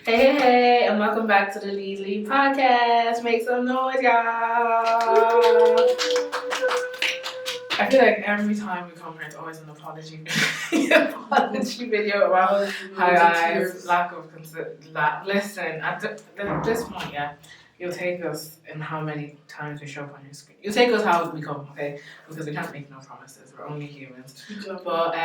Hey, and welcome back to the TheLeadLeague podcast. Make some noise, y'all. I feel like every time we come here, it's always an apology video about how guys lack of listen, at this point, yeah, you'll take us in how many times we show up on your screen. You take us how we come, okay? Because we can't make no promises. We're only humans. But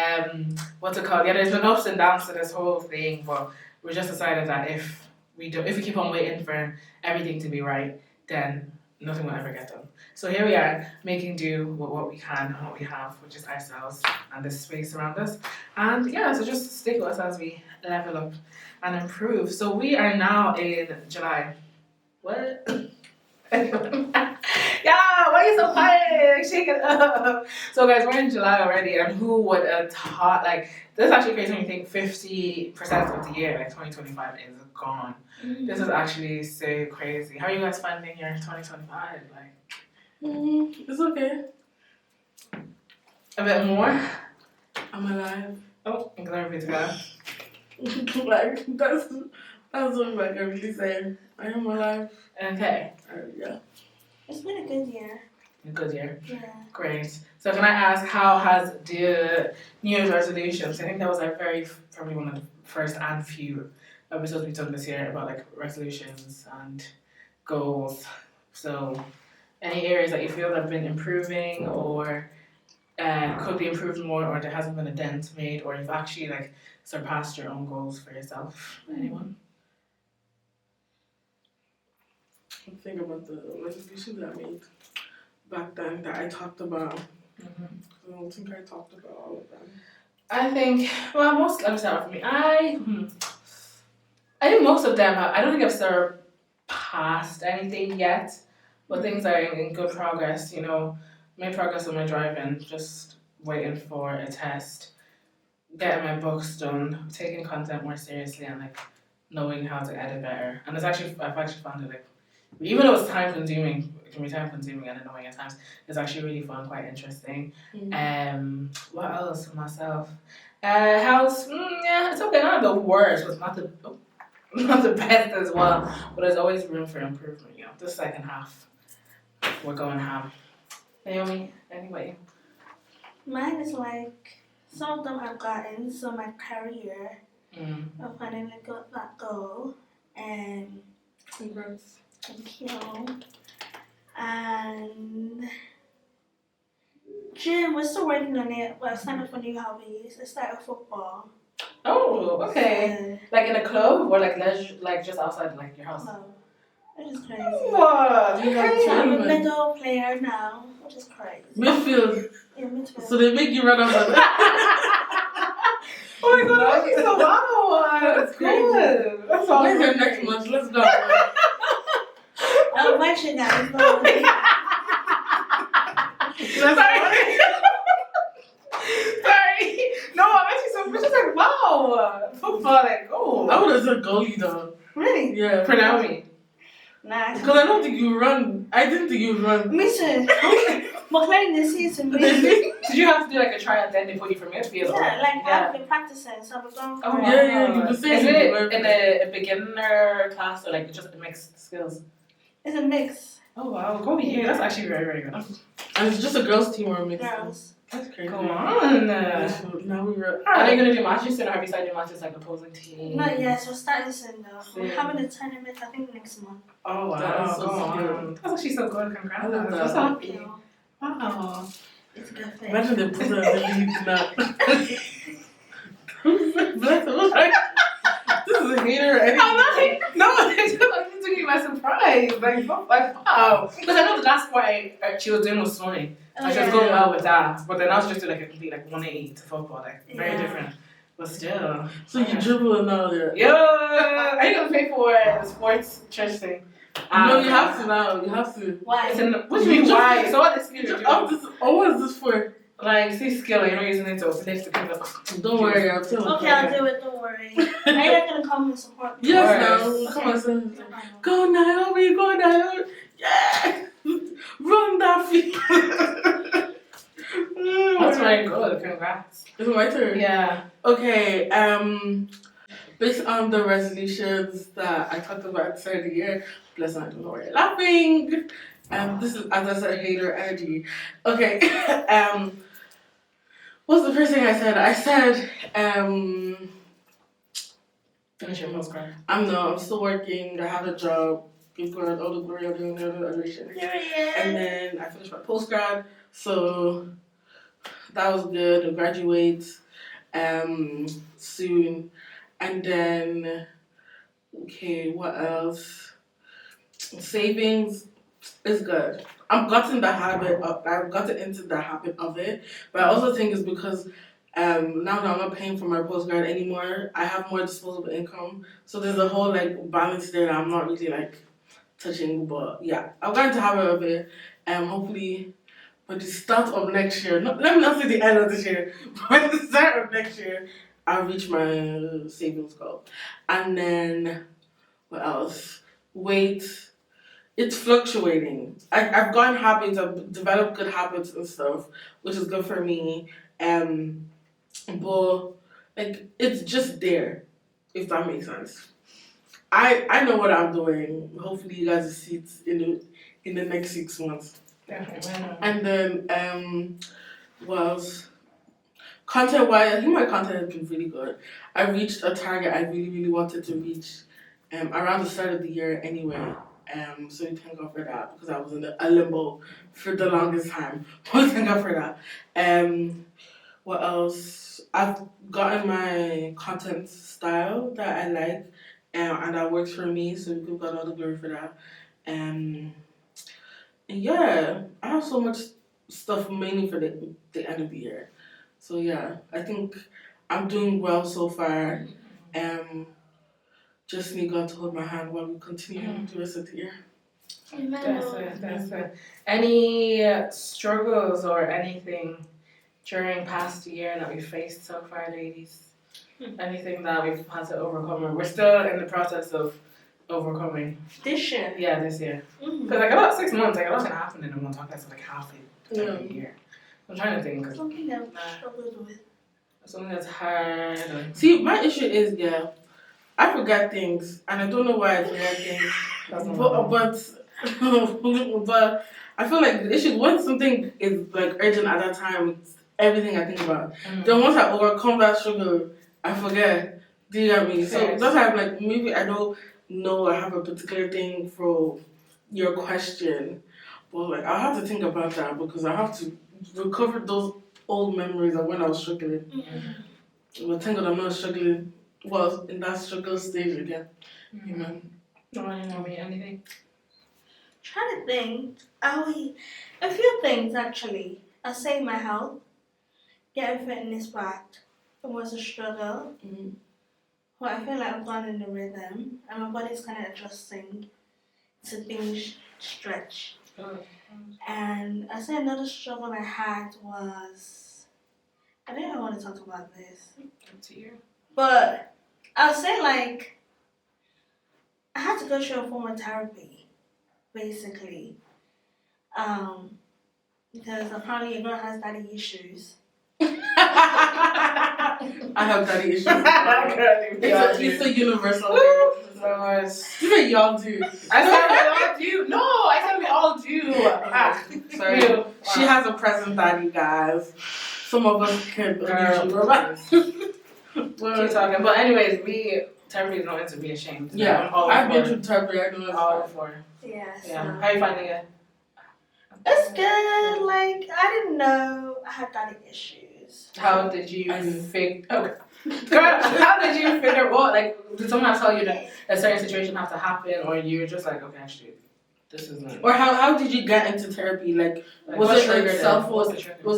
what's it called? Yeah, there's been ups and downs to this whole thing, but we just decided that if we keep on waiting for everything to be right, then nothing will ever get done. So here we are, making do with what we can and what we have, which is ourselves and this space around us. And yeah, so just stick with us as we level up and improve. So we are now in July. What? Yeah, why are you so quiet? Shake it up. So guys, we're in July already, and who would have thought, like, this is actually crazy when you think 50% of the year, like 2025, is gone. Mm-hmm. This is actually so crazy. How are you guys finding your 2025? Like, it's okay. A bit more? I'm alive. Oh, glory be to God. Like, that's what like I really say. I am alive. Okay. Yeah. It's been a good year. A good year? Yeah. Great. So can I ask, how has the New Year's resolutions, I think that was our probably one of the first and few episodes we've done this year about like resolutions and goals. So any areas that you feel have been improving or could be improved more, or there hasn't been a dent made, or you've actually like surpassed your own goals for yourself? Anyone? Think about the resolutions that I made back then that I talked about. Mm-hmm. I don't think I talked about all of them. I think, well, let me start with me. I think most of them, I don't think I've surpassed anything yet, but things are in good progress. You know, made progress on my driving, just waiting for a test, getting my books done, taking content more seriously, and like knowing how to edit better. And I've actually found it like, even though it's time consuming and annoying at times, it's actually really fun, quite interesting. Mm-hmm. What else for myself? House, yeah, it's okay, not the worst, but it's not the best as well. But there's always room for improvement, you know. The second half, we're going ham. Naomi, anyway. Mine is like, some of them I've gotten, so my career, I've finally got that goal, and congrats. Thank you. And gym, we're still working on it, but I signed up for new hobbies. I started football. Oh, okay. Like in a club or like leisure, like just outside like your house? No. Which is crazy. What? I'm a middle player now, which is crazy. Midfield. Yeah, midfield. So they make you run up and oh my god, that's so wow. That's good. That's all. When's your next month? Let's go. I'll invite you guys. Sorry. Sorry. No, I'm actually just like, wow. Football, like, oh. I would have said goalie though. Really? Yeah. For Naomi. Nah. Because I don't think you run. I didn't think you run. Me too. But playing this season, Did you have to do like a tryout then they put you from midfield? I've been practicing, so I've gone. Oh, yeah, you've been saying. Is it in a beginner class or like just a mixed skills? It's a mix. Oh wow, go here. That's actually very, very good. And it's just a girls' team or a mixed Girls. That's crazy. Come on. Now we were. Are they gonna do matches soon, or have you started doing matches like opposing teams? Not yet. So we're starting soon though. We're having a tournament. I think next month. Oh wow, That's so good. That's actually so good. Congrats. I'm so happy. Wow. It's a good thing. Imagine they put her in the league now. This is a hater. I'm not. No, it's just took me by surprise. Like wow. Because I know the last part she was doing was swimming. And she was going well with that. But then I was just doing like a complete like 180 to football, like very different. But still. So you dribble and all that. Yo, are you gonna pay for the sports church thing? No, you have to now. You have to. Why? What do you mean why? So what is this? What is this for? Like, see skill, you're not using it to lift the people. Don't worry, I'll tell you. Okay, I'll do it, don't worry. Are you not gonna come and support me? Yes, no. Come on, son. Go Naomi, go Naomi. Yeah! Run that feet. That's very good, congrats. Is it my turn? Yeah. Okay, based on the resolutions that I talked about at the start of the year, plus I don't know why you're laughing. This is, as I said, hater energy. Okay. What's the first thing I said? I said, Finish your postcard. I'm still working. I have a job. Give God all the glory, I'm doing the adoration. And then I finished my postgrad, so that was good. I'll graduate soon. And then, okay, what else? Savings is good. I've gotten into the habit of it, but I also think it's because now that I'm not paying for my postgrad anymore, I have more disposable income. So there's a whole like balance there that I'm not really like touching. But yeah, I've gotten into the habit of it. Hopefully by the start of next year, let me not say the end of this year, but by the start of next year, I'll reach my savings goal. And then what else? Weight. It's fluctuating. I've gotten habits, I've developed good habits and stuff, which is good for me. But like it's just there, if that makes sense. I know what I'm doing. Hopefully you guys will see it in the next 6 months. Definitely. And then what else? Content wise, I think my content has been really good. I reached a target I really, really wanted to reach around the start of the year anyway. So we thank God for that because I was in a limbo for the longest time. But thank God for that. What else? I've gotten my content style that I like, and that works for me. So we give God all the glory for that. And yeah, I have so much stuff mainly for the end of the year. So yeah, I think I'm doing well so far. Just need God to hold my hand while we continue the rest of the year. That's it. Any struggles or anything during past year that we faced so far, ladies? Anything that we've had to overcome, or we're still in the process of overcoming? This year? Yeah, this year. Because like about 6 months, like a lot can happen in a month. That's like half a year. I'm trying to think. Something that I struggled with. Something that's hard. See, my issue is, I forget things, and I don't know why I forget things. But I feel like the issue, when something is like urgent at that time, it's everything I think about. Then once I overcome that struggle, I forget. Do you get me? So that's why I'm like, maybe I don't know I have a particular thing for your question, but like I have to think about that because I have to recover those old memories of when I was struggling. But thank God I'm not struggling. Well, in that struggle stage again. Amen. Don't want to know me anything. Trying to think. A few things actually. I'll say my health. Getting fitness back. It was a struggle. But I feel like I've gone in the rhythm and my body's kind of adjusting to things stretch. And I say another struggle I had was, I don't know want to talk about this. Up to you. But I'll say like, I had to go through a form of therapy, basically. Because apparently your girl has daddy issues. I have daddy issues. It's a universal thing. Even y'all do. I said we all do. No, I said we all do. Sorry. She has a present daddy, guys. Some of us can keep talking. But anyways, therapy is not meant to be ashamed. Yeah, I've been through therapy. I know all for. Yeah. Yeah. How are you finding it? It's good. Like I didn't know I had daddy issues. How did you figure? Okay. Girl, how did you figure? What did someone tell you that a certain situation have to happen, or you were just like, okay, actually, this isn't? Or how did you get into therapy? Was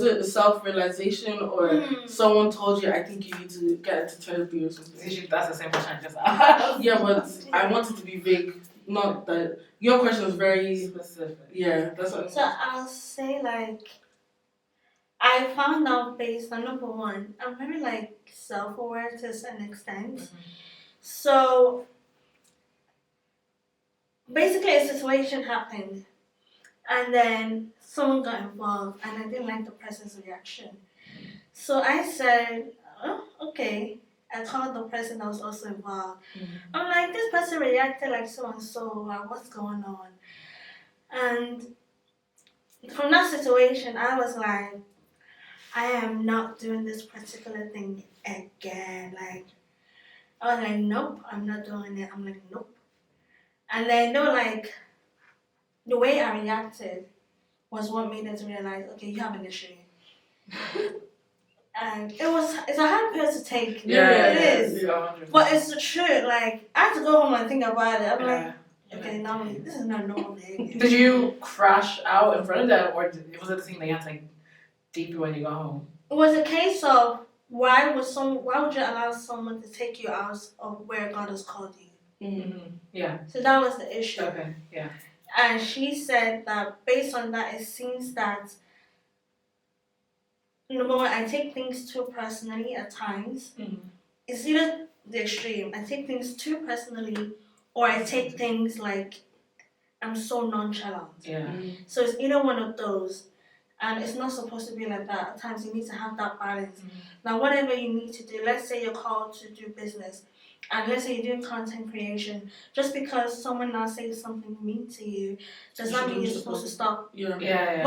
it a self-realization, or someone told you, I think you need to get into therapy or something? That's the same question I just asked. Yeah, but I wanted to be vague. Not that your question is very specific. Yeah, that's what. So I'll say I found out based on number one, I'm very self-aware to a certain extent. So basically a situation happened and then someone got involved and I didn't like the person's reaction. So I said, oh, okay. I told the person that was also involved. Mhm. I'm like, this person reacted like so and so. What's going on? And from that situation, I was like, I am not doing this particular thing again. Like, I was like, nope, I'm not doing it. I'm like, nope. And then they were like, the way I reacted was what made them realize, okay, you have an issue. And it's a hard pill to take. It is. Yeah, But it's the truth. Like, I had to go home and think about it. I'm like, yeah. okay, Naomi, this is not normal behavior. Did you crash out in front of them, or was it the thing that you had to like deep when you got home? It was a case of why would you allow someone to take you out of where God has called you? Mm-hmm. Yeah. So that was the issue. Okay. Yeah. And she said that based on that, it seems that number one, I take things too personally at times. Mm-hmm. It's either the extreme. I take things too personally, or I take things like I'm so nonchalant. Yeah. So it's either one of those. And it's not supposed to be like that. At times you need to have that balance. Mm-hmm. Now, whatever you need to do, let's say you're called to do business, and let's say you're doing content creation, just because someone now says something mean to you, does not mean you're supposed to stop. Yeah. Yeah.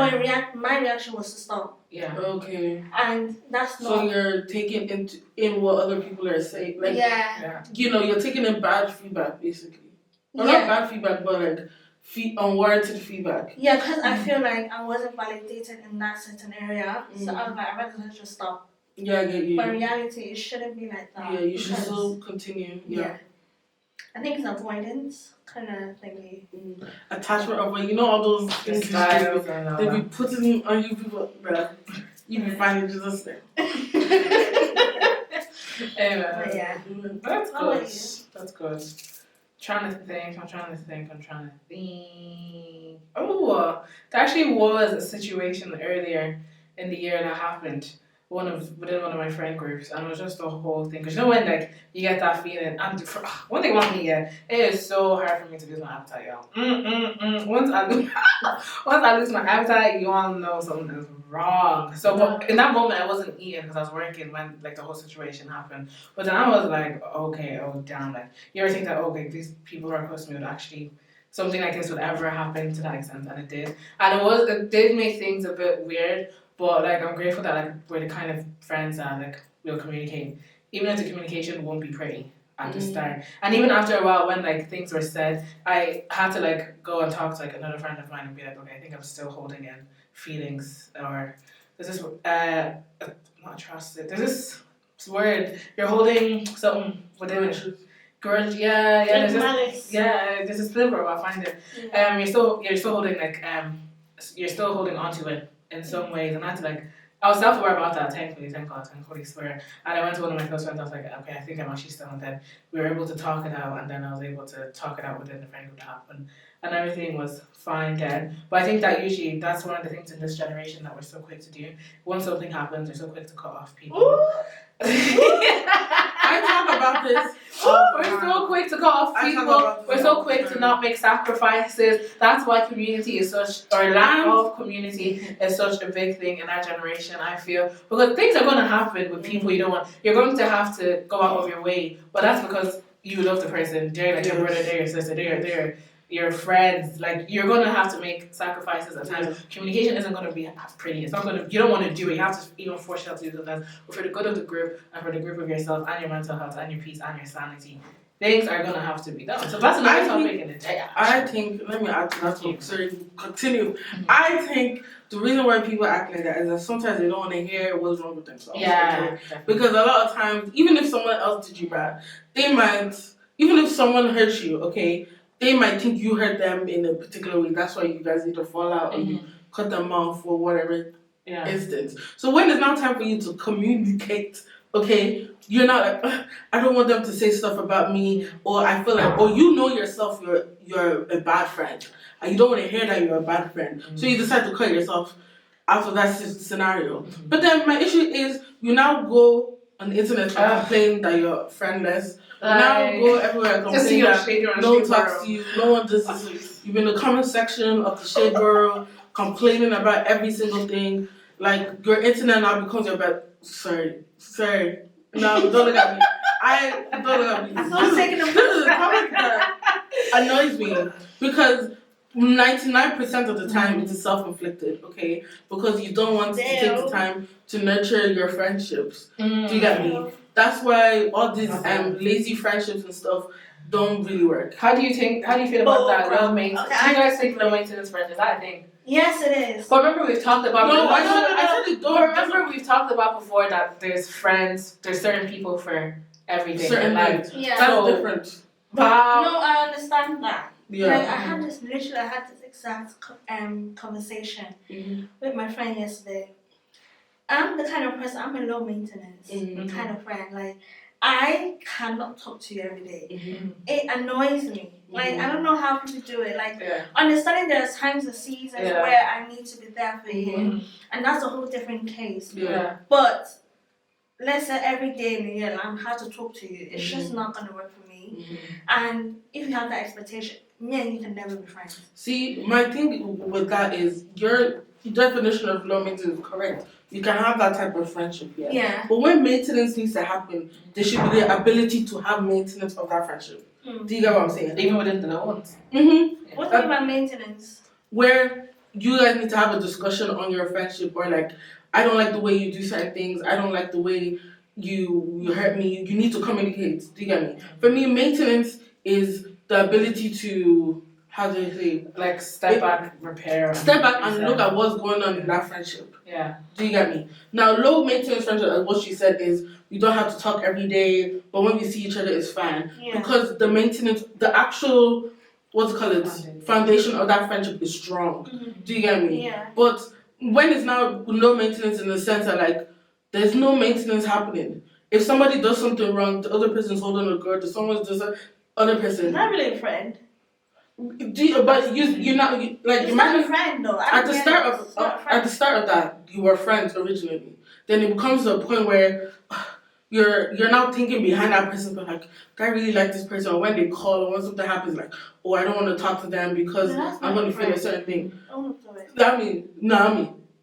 My reaction was to stop. Yeah. Okay. And that's not. So you're taking in what other people are saying, like Yeah. you're taking in bad feedback basically. Well, not bad feedback, but like unwarranted feedback. Yeah, because I feel like I wasn't validated in that certain area, so I was like, I'd rather just stop. Yeah, I get you. But in reality, it shouldn't be like that. Yeah, you should because- still continue. Yeah. I think it's avoidance kind of thingy. Attachment of all those things Styles and all they be that. putting on you people, bruh. You be finding just there. Anyway. But yeah. That's How about good. you? That's good. I'm trying to think. Oh, there actually was a situation earlier in the year that happened. Within one of my friend groups, and it was just the whole thing. Cause you know when like you get that feeling, and one thing about me, yeah, it is so hard for me to lose my appetite, y'all. Once I lose my appetite, you all know something is wrong. So, but in that moment, I wasn't eating because I was working when like the whole situation happened. But then I was like, okay, oh damn, like you ever think that okay, these people who are close to me would actually something like this would ever happen to that extent, and it did, and it did make things a bit weird. But like I'm grateful that like we're the kind of friends that like we'll communicate, even if the communication won't be pretty at the start. And even after a while, when like things were said, I had to like go and talk to like another friend of mine and be like, okay, I think I'm still holding in feelings, or there's this not trust it. There's this word you're holding something within it. Grudge, yeah. There's this, there's this flip word. I'll find it. You're still holding like you're still holding onto it in some ways, and I had to like I was self-aware about that, thankfully, thank God, thank Holy Spirit. And I went to one of my close friends, I was like, okay, I think I'm actually still, and then we were able to talk it out, and then I was able to talk it out within the friend group that happened, and everything was fine then. But I think that usually that's one of the things in this generation that we're so quick to do. Once something happens, we're so quick to cut off people. I talk about this. We're so quick to cut off people. We're so quick to not make sacrifices. That's why community is such, or lack of community is such a big thing in our generation, I feel. Because things are going to happen with people you don't want. You're going to have to go out of your way. But that's because you love the person. They're like your brother, they're your sister, they're your friends. Like, you're going to have to make sacrifices at times. Communication isn't going to be pretty. It's not going to, you don't want to do it. You have to even force yourself to do sometimes. But for the good of the group, and for the group of yourself, and your mental health, and your peace, and your sanity, things are going to have to be done. So that's another topic in the day. I think, let me add to that, sorry, continue. I think the reason why people act like that is that sometimes they don't want to hear what's wrong with themselves. Yeah. Okay? Because a lot of times, even if someone else did you bad, they might, even if someone hurt you, okay, they might think you hurt them in a particular way. That's why you guys need to fall out or you cut them off or whatever instance. So when it's now time for you to communicate, okay, you're not like, I don't want them to say stuff about me, or I feel like, or you know yourself, you're a bad friend, and you don't want to hear that you're a bad friend. So you decide to cut yourself out of that scenario. But then my issue is, you now go on the internet and complain that you're friendless. Now go everywhere and complain that no one talks to you, no one does this. You've been in the comment section of the Shade Borough complaining about every single thing. Like, your internet now becomes your bed. Sorry. No, don't look at me. I'm taking This is a topic that annoys me because 99% of the time it is self-inflicted, okay? Because you don't want to take the time to nurture your friendships. Do you get me? That's why all these lazy friendships and stuff don't really work. How do you feel about that low maintenance? Okay, do you guys think low maintenance friends is that a thing? Yes, it is. But remember we've talked about I said it don't. remember we've talked about before that there's certain people for everything in life. Yeah. That's different. No, I understand that. Yeah. Like I had this exact conversation with my friend yesterday. I'm the kind of person, I'm a low maintenance kind of friend. Like I cannot talk to you every day. It annoys me. Like I don't know how people do it. Like understanding there's times and seasons where I need to be there for you, and that's a whole different case. Yeah. But let's say every day in the year I have to talk to you. It's just not gonna work for me. And if you have that expectation, me and you can never be friends. See, my thing with that is your definition of low maintenance is correct. You can have that type of friendship, Yeah. But when maintenance needs to happen, there should be the ability to have maintenance of that friendship. Do you get what I'm saying? Even within the low ones. What about maintenance? Where you guys need to have a discussion on your friendship, or like, I don't like the way you do certain things. I don't like the way you hurt me. You need to communicate. Do you get me? For me, maintenance is the ability to, how do you say? Like step back, repair. Step back and look at what's going on in that friendship. Yeah. Do you get me? Now, low maintenance friendship, as what she said, is you don't have to talk every day, but when we see each other, it's fine. Yeah. Because the maintenance, the actual, foundation of that friendship is strong. Do you get me? Yeah. But when it's now no maintenance, in the sense that like there's no maintenance happening. If somebody does something wrong, the other person's holding a grudge. If someone does other person. Not really a friend. You're not like It's imagine not a friend though. at the start of that you were friends originally. Then it becomes to a point where you're now thinking behind that person, but like, I really like this person. Or when they call, or when something happens, like, oh, I don't want to talk to them because I'm going to feel a certain thing. Naomi.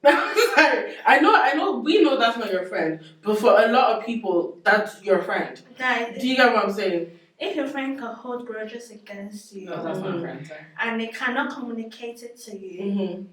Sorry. I know, we know that's not your friend, but for a lot of people, that's your friend. Guys, do you get what I'm saying? If your friend can hold grudges against you, No, that's not a friend, sorry. And they cannot communicate it to you,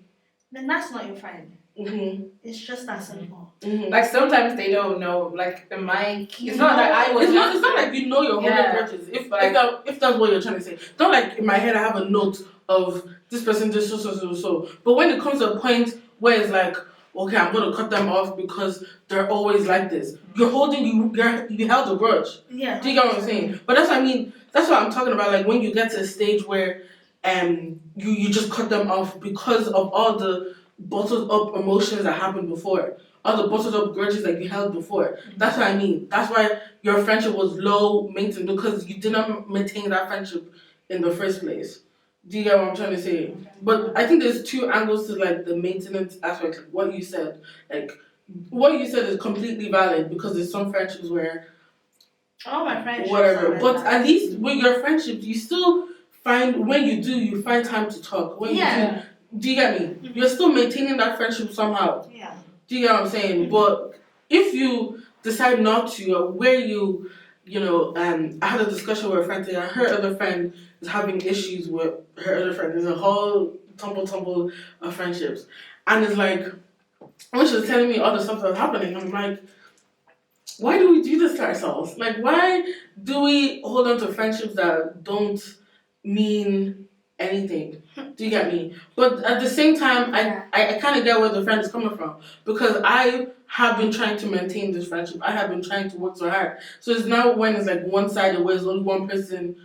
then that's not your friend. It's just that simple. Like sometimes they don't know. Like in my, it's not that I was. It's not like you know you're holding grudges. If that's what you're trying to say, it's not like in my head I have a note of this person did so. But when it comes to a point where it's like, okay, I'm gonna cut them off because they're always like this. You held a grudge. Yeah. Do you get what I'm saying? But that's what I mean. That's what I'm talking about. Like when you get to a stage where you just cut them off because of all the bottled up emotions that happened before, all the bottled up grudges that you held before. That's what I mean. That's why your friendship was low maintenance, because you didn't maintain that friendship in the first place. Do you get what I'm trying to say? But I think there's two angles to like the maintenance aspect. Like what you said, is completely valid, because there's some friendships where all my friendships whatever. But at least with your friendships, you still find, when you find time to talk. When you do you get me? You're still maintaining that friendship somehow. Yeah. Do you get what I'm saying? But if you decide not to, or where I had a discussion with a friend today, and her other friend is having issues with her other friend. There's a whole tumble of friendships. And it's like, when she was telling me all the stuff that was happening, I'm like, why do we do this to ourselves? Like, why do we hold on to friendships that don't mean anything? Do you get me? But at the same time, I kind of get where the friend is coming from, because I have been trying to maintain this friendship. I have been trying to work so hard. So it's now when it's like one-sided, where there's only one person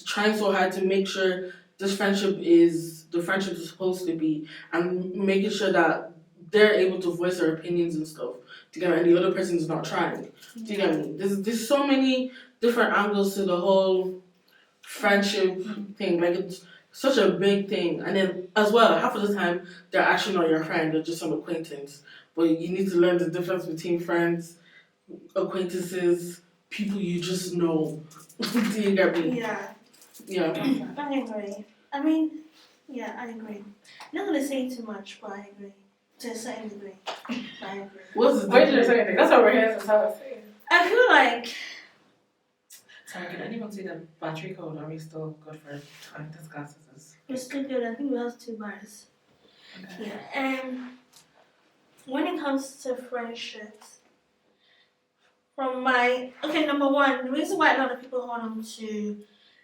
trying so hard to make sure this friendship is the friendship is supposed to be, and making sure that they're able to voice their opinions and stuff together, and the other person is not trying. Do you get me? There's so many different angles to the whole friendship thing. Like, it's such a big thing. And then as well, half of the time they're actually not your friend, they're just an acquaintance. But you need to learn the difference between friends, acquaintances, people you just know. Do you get me? Yeah. I agree. I agree. I'm not gonna say too much, but I agree. To a certain degree. I agree. What's the Where did I say anything? That's what we're here to tell us. I feel like Sorry, can anyone see the battery code? Are we still good for time? This glasses is. We're still good. I think we have 2 bars. Okay. Yeah. When it comes to friendships, number one, the reason why a lot of people hold on to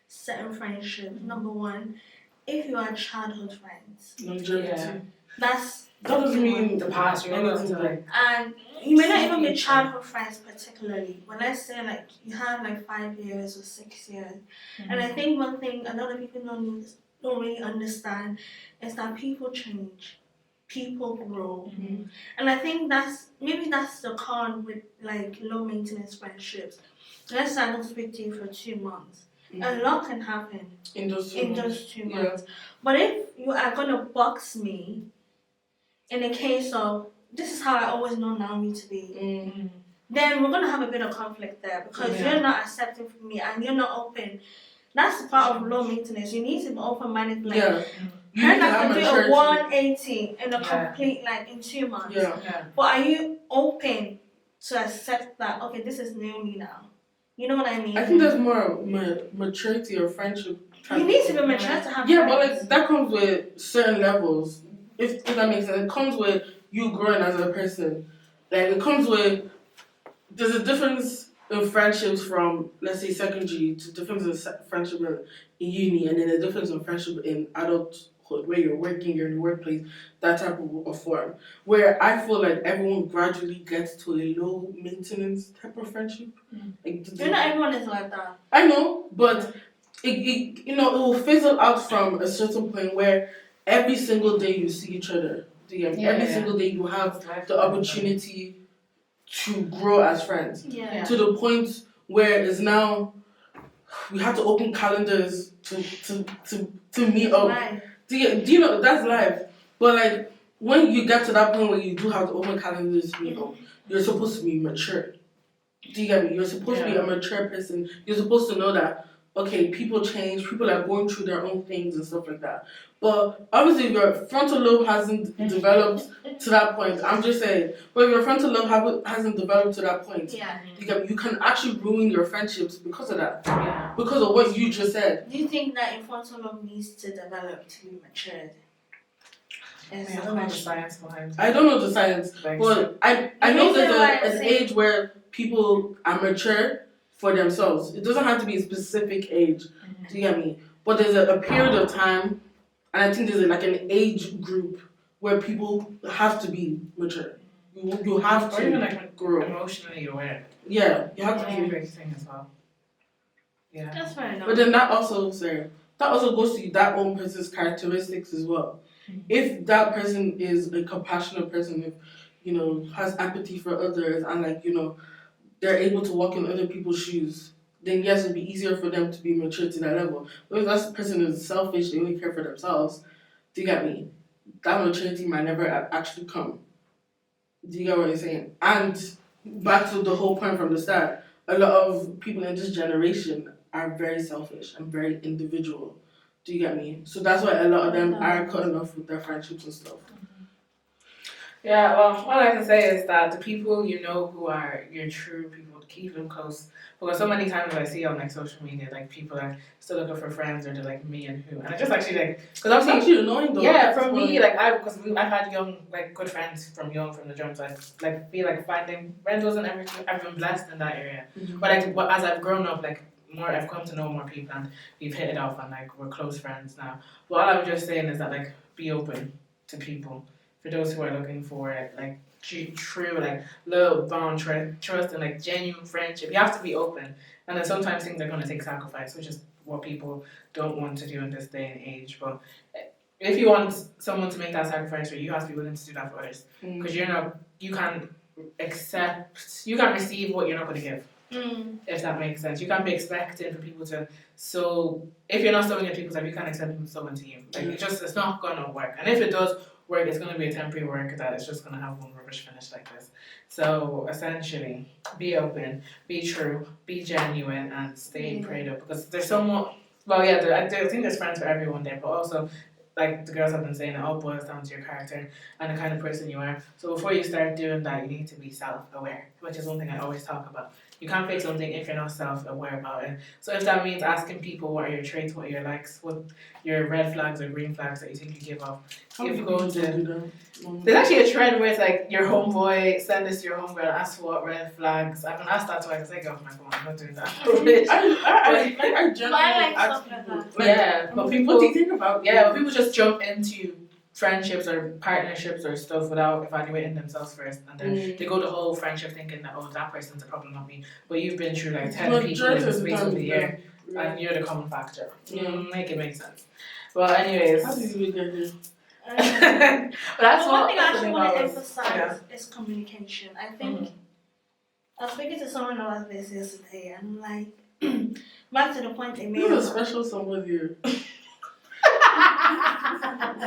certain friendships, number one, if you are childhood friends, Longevity. that's That doesn't mean The past, you're going to like. and you may not even be childhood friends particularly, but let's say like you have like 5 years or 6 years. And I think one thing a lot of people don't really understand is that people change, people grow, and I think that's the con with like low maintenance friendships. Let's say I don't speak to you for 2 months. A lot can happen in those 2 months. But if you are gonna box me in the case of this is how I always know Naomi to be, then we're gonna have a bit of conflict there because you're not accepting from me and you're not open. That's the part of low maintenance. You need to be open-minded. Like, you need to have do a 180 in a complete in 2 months. But are you open to accept that? Okay, this is Naomi now. You know what I mean? I think there's more maturity or friendship. You need to be mature to have friends. but like that comes with certain levels. If that makes sense, it comes with you growing as a person. Like it comes with there's a difference in friendships from let's say secondary to difference in friendship in uni, and then a difference in friendship in adulthood where you're working, you're in the workplace, that type of form. Where I feel like everyone gradually gets to a low maintenance type of friendship. Not everyone is like that. I know, but it will fizzle out from a certain point where every single day you see each other. Every single day you have the opportunity to grow as friends. To the point where it's now we have to open calendars to meet up. Do you know that's life? But like when you get to that point where you do have to open calendars to meet up, you're supposed to be mature. Do you get me? You're supposed to be a mature person. You're supposed to know that okay, people change, people are going through their own things and stuff like that. But obviously, if your frontal lobe hasn't developed to that point, I'm just saying, but if your frontal lobe hasn't developed to that point, you can actually ruin your friendships because of that. Because of what you just said. Do you think that your frontal lobe needs to develop to be matured? I don't know the science behind it. I don't know the science, but I know there's an age where people are mature for themselves. It doesn't have to be a specific age. Do you get me? But there's a period of time, and I think there's like an age group where people have to be mature. You have to, or even like grow emotionally aware. Yeah, you have to be a big thing as well. Yeah, that's fair enough. But then that also goes to that own person's characteristics as well. If that person is a compassionate person, if has empathy for others, and they're able to walk in other people's shoes, then yes, it'd be easier for them to be mature to that level. But if that person is selfish, they only care for themselves, do you get me? That maturity might never actually come. Do you get what I'm saying? And back to the whole point from the start, a lot of people in this generation are very selfish and very individual. Do you get me? So that's why a lot of them are cutting off with their friendships and stuff. Yeah, well, all I can say is that the people who are your true people, keep them close. Because so many times I see on social media, people are still looking for friends, or they're like me and who, and I just actually because obviously actually annoying though. Yeah, for me, I've had young good friends from the jump, so I feel like finding friends wasn't everything. I've been blessed in that area, but as I've grown up, more, I've come to know more people, and we've hit it off, and we're close friends now. But all I'm just saying is that be open to people. For those who are looking for true love, bond, trust, and genuine friendship, you have to be open. And then sometimes things are going to take sacrifice, which is what people don't want to do in this day and age. But if you want someone to make that sacrifice for you, you have to be willing to do that for others. Because you can't receive what you're not going to give. If that makes sense. You can't be expecting for people to. So if you're not sowing in people's life, you can't expect people to sow into you. It's not gonna work. And if it does work, it's gonna be a temporary work that is just gonna have one rubbish finish like this. So essentially, be open, be true, be genuine, and stay prayed up. Because there's so much. Well, yeah, I think there's friends for everyone there, but also, the girls have been saying, it all boils down to your character and the kind of person you are. So before you start doing that, you need to be self-aware, which is one thing I always talk about. you can't fix something if you're not self-aware about it. So if that means asking people what are your traits, what are your likes, what your red flags or green flags that you think you give off. If you go to there's actually a trend where it's like your homeboy, send this to your homegirl, ask for what red flags. I've been asked that twice. I get off my phone. I'm not doing that. I generally like ask stuff like people. that. Yeah, but people. What do you think about? Yeah, but people just jump into friendships or partnerships or stuff without evaluating themselves first, and then they go the whole friendship thinking that that person's a problem, not me. But you've been through like 10 people in the space of the year, and you're the common factor. Make it make sense. Well, anyways. How did we get here? But that's one thing I actually want to was, emphasize is communication. I think I was speaking to someone about this yesterday, and I'm like, back to the point they made. You're a special somebody.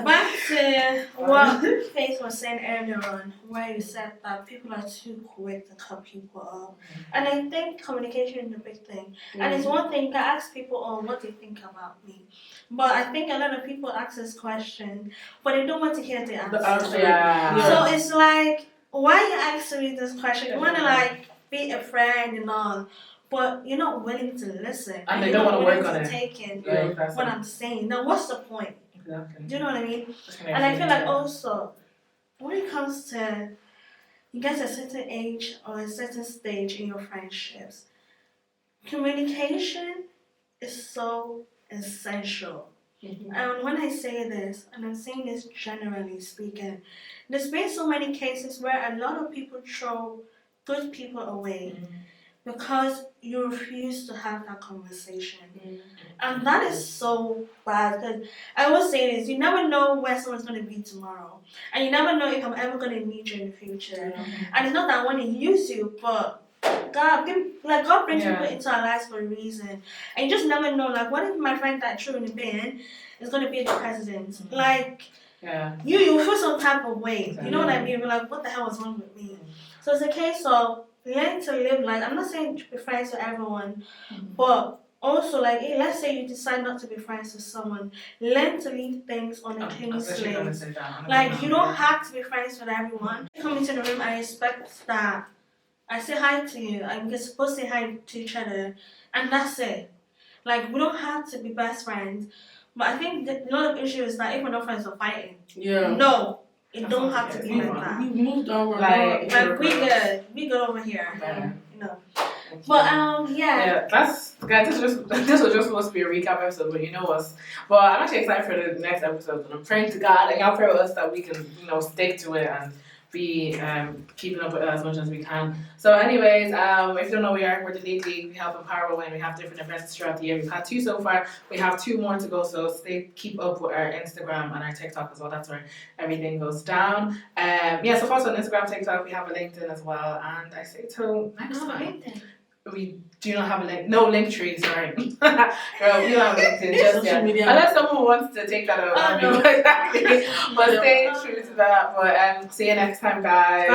Back to what Faith was saying earlier on, where you said that people are too quick to cut people off. And I think communication is a big thing. And it's one thing to ask people, oh, what do you think about me? But I think a lot of people ask this question, but they don't want to hear the answer. So it's like, why are you asking me this question? You want to like be a friend and all, but you're not willing to listen. And they don't want to work on it. Take in what I'm saying. Now, what's the point? Exactly. Do you know what I mean? And I feel like also, when it comes to, you get to a certain age or a certain stage in your friendships, communication is so essential. And when I say this, and I'm saying this generally speaking, there's been so many cases where a lot of people throw good people away because you refuse to have that conversation. And that is so bad, because I will say this, you never know where someone's going to be tomorrow. And you never know if I'm ever going to need you in the future. And it's not that I want to use you, but God brings people into our lives for a reason. And you just never know, like, what if my friend that threw in the bin is going to be the president? Like, you feel some type of way. You know what I mean? You're like, what the hell was wrong with me? So it's a case of learn to live life. I'm not saying to be friends with everyone, but also, like, hey, let's say you decide not to be friends with someone, learn to leave things on a clean slate. Like, you don't have to be friends with everyone. Come into the room, I expect that I say hi to you, and we're supposed to say hi to each other, and that's it. Like, we don't have to be best friends, but I think the lot of issue is that if we're not friends, we're fighting. No. It don't have to be like that. We moved over. Like we good over here. You know. But that's guys. This was just supposed to be a recap episode, but you know us. But I'm actually excited for the next episode, and I'm praying to God and y'all pray with us that we can, stick to it and be keeping up with it as much as we can. So anyways, if you don't know, we're the TheLeadLeague. We help empower women. We have different events throughout the year. We've had 2 so far. We have 2 more to go, so keep up with our Instagram and our TikTok as well. That's where everything goes down. So follow us on Instagram, TikTok. We have a LinkedIn as well. And I say till next time. We do not have a link. No, Linktree, sorry. Girl, we don't have a LinkedIn just yet. Unless someone wants to take that out. Exactly. But stay true to that. But see you next time, guys. Bye.